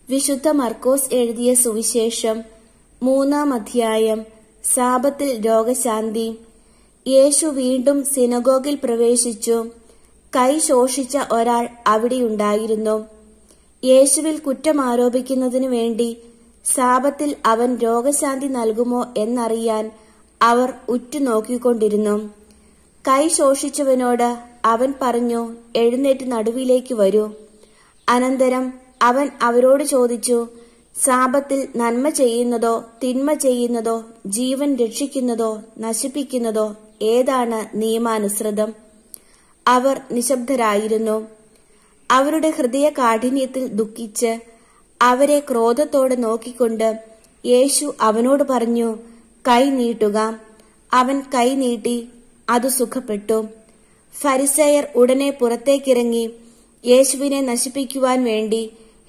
വിശുദ്ധ മർക്കോസ് എഴുതിയ സുവിശേഷം 3-ാം അധ്യായം. സാബത്തിൽ രോഗശാന്തി. യേശു വീണ്ടും സിനഗോഗിൽ പ്രവേശിച്ചു. കൈ ശോഷിച്ച ഒരാൾ അവിടെയുണ്ടായിരുന്നു. യേശുവിൽ കുറ്റമാരോപിക്കുന്നതിനു വേണ്ടി സാബത്തിൽ അവൻ രോഗശാന്തി നൽകുമോ എന്നറിയാൻ അവർ ഉറ്റുനോക്കിക്കൊണ്ടിരുന്നു. കൈ ശോഷിച്ചവനോട് അവൻ പറഞ്ഞു, എഴുന്നേറ്റ് നടുവിലേക്ക് വരൂ. അനന്തരം അവൻ അവരോട് ചോദിച്ചു, സാബത്തിൽ നന്മ ചെയ്യുന്നതോ തിന്മ ചെയ്യുന്നതോ ജീവൻ രക്ഷിക്കുന്നതോ നശിപ്പിക്കുന്നതോ ഏതാണ് നിയമാനുസൃതം? അവർ നിശബ്ദരായിരുന്നു. അവരുടെ ഹൃദയ കാഠിന്യത്തിൽ ദുഃഖിച്ച് അവരെ ക്രോധത്തോടെ നോക്കിക്കൊണ്ട് യേശു അവനോട് പറഞ്ഞു, കൈ നീട്ടുക. അവൻ കൈ നീട്ടി, അത് സുഖപ്പെട്ടു. ഫരിസേയർ ഉടനെ പുറത്തേക്കിറങ്ങി യേശുവിനെ നശിപ്പിക്കുവാൻ വേണ്ടി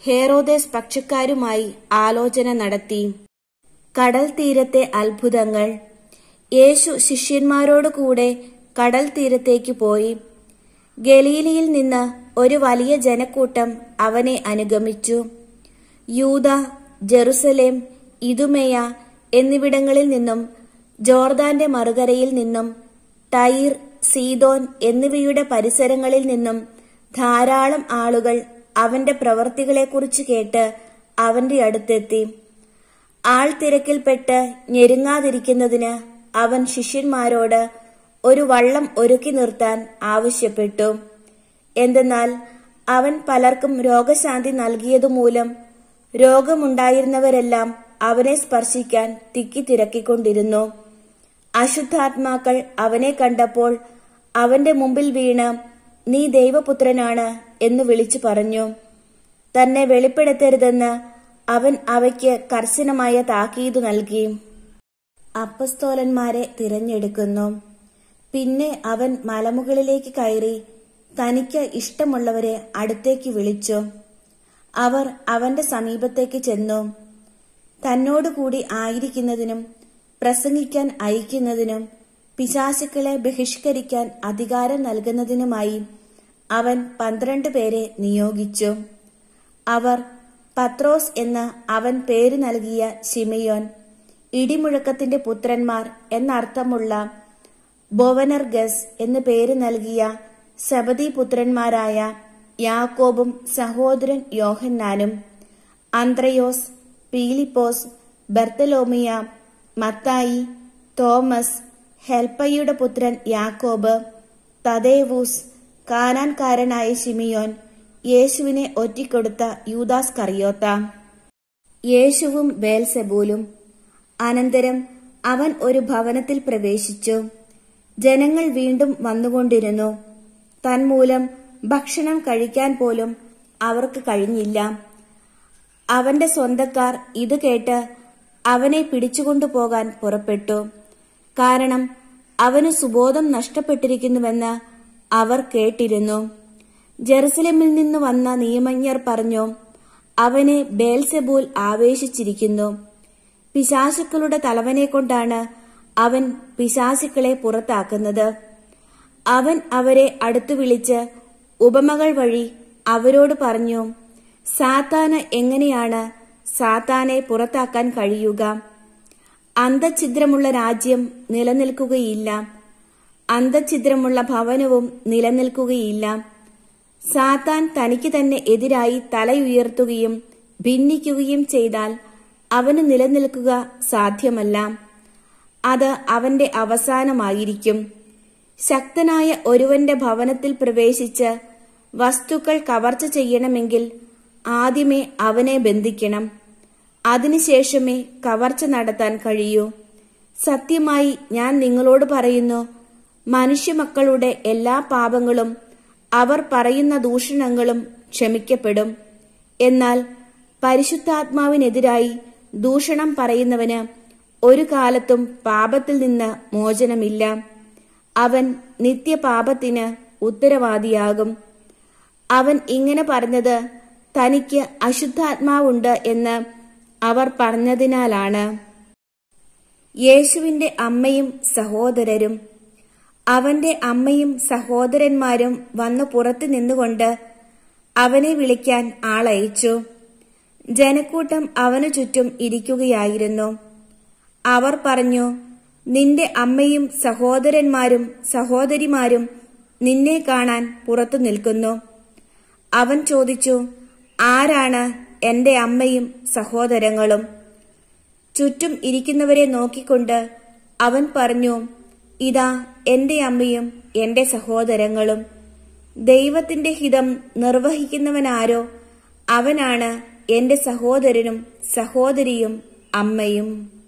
ഹേറോദേസ് പക്ഷക്കാരുമായി ആലോചന നടത്തി. കടൽ തീരത്തെ അത്ഭുതങ്ങൾ. യേശു ശിഷ്യന്മാരോടുകൂടെ കടൽ തീരത്തേക്ക് പോയി. ഗലീലയിൽ നിന്ന് ഒരു വലിയ ജനക്കൂട്ടം അവനെ അനുഗമിച്ചു. യൂദ, ജെറുസലേം, ഇദുമേയ എന്നിവിടങ്ങളിൽ നിന്നും ജോർദാന്റെ മറുകരയിൽ നിന്നും ടൈർ, സീദോൻ എന്നിവയുടെ പരിസരങ്ങളിൽ നിന്നും ധാരാളം ആളുകൾ അവന്റെ പ്രവൃത്തികളെക്കുറിച്ച് കേട്ട് അവന്റെ അടുത്തെത്തി. ആൾത്തിരക്കിൽപ്പെട്ട് ഞെരുങ്ങാതിരിക്കുന്നതിന് അവൻ ശിഷ്യന്മാരോട് ഒരു വള്ളം ഒരുക്കി നിർത്താൻ ആവശ്യപ്പെട്ടു. എന്തെന്നാൽ അവൻ പലർക്കും രോഗശാന്തി നൽകിയതുമൂലം രോഗമുണ്ടായിരുന്നവരെല്ലാം അവനെ സ്പർശിക്കാൻ തിക്കിത്തിരക്കിക്കൊണ്ടിരുന്നു. അശുദ്ധാത്മാക്കൾ അവനെ കണ്ടപ്പോൾ അവന്റെ മുമ്പിൽ വീണ്, നീ ദൈവപുത്രനാണ് എന്ന് വിളിച്ചു പറഞ്ഞു. തന്നെ വെളിപ്പെടുത്തരുതെന്ന് അവൻ അവയ്ക്ക് കർശനമായ താക്കീതു നൽകി. അപ്പസ്തോലന്മാരെ തിരഞ്ഞെടുക്കുന്നു. പിന്നെ അവൻ മലമുകളിലേക്ക് കയറി തനിക്ക് ഇഷ്ടമുള്ളവരെ അടുത്തേക്ക് വിളിച്ചു. അവർ അവന്റെ സമീപത്തേക്ക് ചെന്നു. തന്നോടുകൂടി ആയിരിക്കുന്നതിനും പ്രസംഗിക്കാൻ അയക്കുന്നതിനും പിശാചുക്കളെ ബഹിഷ്കരിക്കാൻ അധികാരം നൽകുന്നതിനുമായി അവൻ 12 പേരെ നിയോഗിച്ചു. അവർ പത്രോസ് എന്ന് അവൻ പേര് നൽകിയ ശിമയോൻ, ഇടിമുഴക്കത്തിന്റെ പുത്രന്മാർ എന്നർത്ഥമുള്ള ബൊവനർഗസ് എന്ന് പേര് നൽകിയ സബദി പുത്രന്മാരായ യാക്കോബും സഹോദരൻ യോഹന്നാനും, അന്ത്രയോസ്, പീലിപ്പോസ്, ബർത്തലോമിയ, മത്തായി, തോമസ്, ഹെൽപ്പയുടെ പുത്രൻ യാക്കോബ്, തദേവൂസ്, കാനാൻകാരനായ ശിമിയോൻ, യേശുവിനെ ഒറ്റിക്കൊടുത്ത യൂദാസ് കറിയോത്ത. യേശുവും ബേൽസെബൂലും. അനന്തരം അവൻ ഒരു ഭവനത്തിൽ പ്രവേശിച്ചു. ജനങ്ങൾ വീണ്ടും വന്നുകൊണ്ടിരുന്നു. തന്മൂലം ഭക്ഷണം കഴിക്കാൻ പോലും അവർക്ക് കഴിഞ്ഞില്ല. അവന്റെ സ്വന്തക്കാർ ഇത് കേട്ട് അവനെ പിടിച്ചുകൊണ്ടുപോകാൻ പുറപ്പെട്ടു. കാരണം അവന് സുബോധം നഷ്ടപ്പെട്ടിരിക്കുന്നുവെന്ന് അവർ കേട്ടിരുന്നു. ജെറുസലേമിൽ നിന്ന് വന്ന നിയമജ്ഞർ പറഞ്ഞു, അവനെ ബേൽസെബൂൽ ആവേശിച്ചിരിക്കുന്നു. പിശാചുക്കളുടെ തലവനെ കൊണ്ടാണ് അവൻ പിശാചുക്കളെ പുറത്താക്കുന്നത്. അവൻ അവരെ അടുത്തു വിളിച്ച് ഉപമകൾ വഴി അവരോട് പറഞ്ഞു, സാത്താന് എങ്ങനെയാണ് സാത്താനെ പുറത്താക്കാൻ കഴിയുക? അന്തഛിദ്രമുള്ള രാജ്യം നിലനിൽക്കുകയില്ല, അന്തഛിദ്രമുള്ള ഭവനവും നിലനിൽക്കുകയില്ല. സാത്താൻ തനിക്ക് തന്നെ എതിരായി തലയുയർത്തുകയും ഭിന്നിക്കുകയും ചെയ്താൽ അവന് നിലനിൽക്കുക സാധ്യമല്ല. അത് അവന്റെ അവസാനമായിരിക്കും. ശക്തനായ ഒരുവന്റെ ഭവനത്തിൽ പ്രവേശിച്ച് വസ്തുക്കൾ കവർച്ച ചെയ്യണമെങ്കിൽ ആദ്യമേ അവനെ ബന്ധിക്കണം. അതിനുശേഷമേ കവർച്ച നടത്താൻ കഴിയൂ. സത്യമായി ഞാൻ നിങ്ങളോട് പറയുന്നു, മനുഷ്യമക്കളുടെ എല്ലാ പാപങ്ങളും അവർ പറയുന്ന ദൂഷണങ്ങളും ക്ഷമിക്കപ്പെടും. എന്നാൽ പരിശുദ്ധാത്മാവിനെതിരായി ദൂഷണം പറയുന്നവന് ഒരു കാലത്തും പാപത്തിൽ നിന്ന് മോചനമില്ല. അവൻ നിത്യപാപത്തിന് ഉത്തരവാദിയാകും. അവൻ ഇങ്ങനെ പറഞ്ഞത് തനിക്ക് അശുദ്ധാത്മാവുണ്ട് എന്ന് അവർ പറഞ്ഞതിനാലാണ്. യേശുവിന്റെ അമ്മയും സഹോദരരും. അവന്റെ അമ്മയും സഹോദരന്മാരും വന്നു പുറത്തു നിന്നുകൊണ്ട് അവനെ വിളിക്കാൻ ആളയച്ചു. ജനക്കൂട്ടം അവനു ചുറ്റും ഇരിക്കുകയായിരുന്നു. അവർ പറഞ്ഞു, നിന്റെ അമ്മയും സഹോദരന്മാരും സഹോദരിമാരും നിന്നെ കാണാൻ പുറത്തു നിൽക്കുന്നു. അവൻ ചോദിച്ചു, ആരാണ് എന്റെ അമ്മയും സഹോദരങ്ങളും? ചുറ്റും ഇരിക്കുന്നവരെ നോക്കിക്കൊണ്ട് അവൻ പറഞ്ഞു, ഇതാ എന്റെ അമ്മയും എന്റെ സഹോദരങ്ങളും. ദൈവത്തിന്റെ ഹിതം നിർവഹിക്കുന്നവനാരോ അവനാണ് എന്റെ സഹോദരനും സഹോദരിയും അമ്മയും.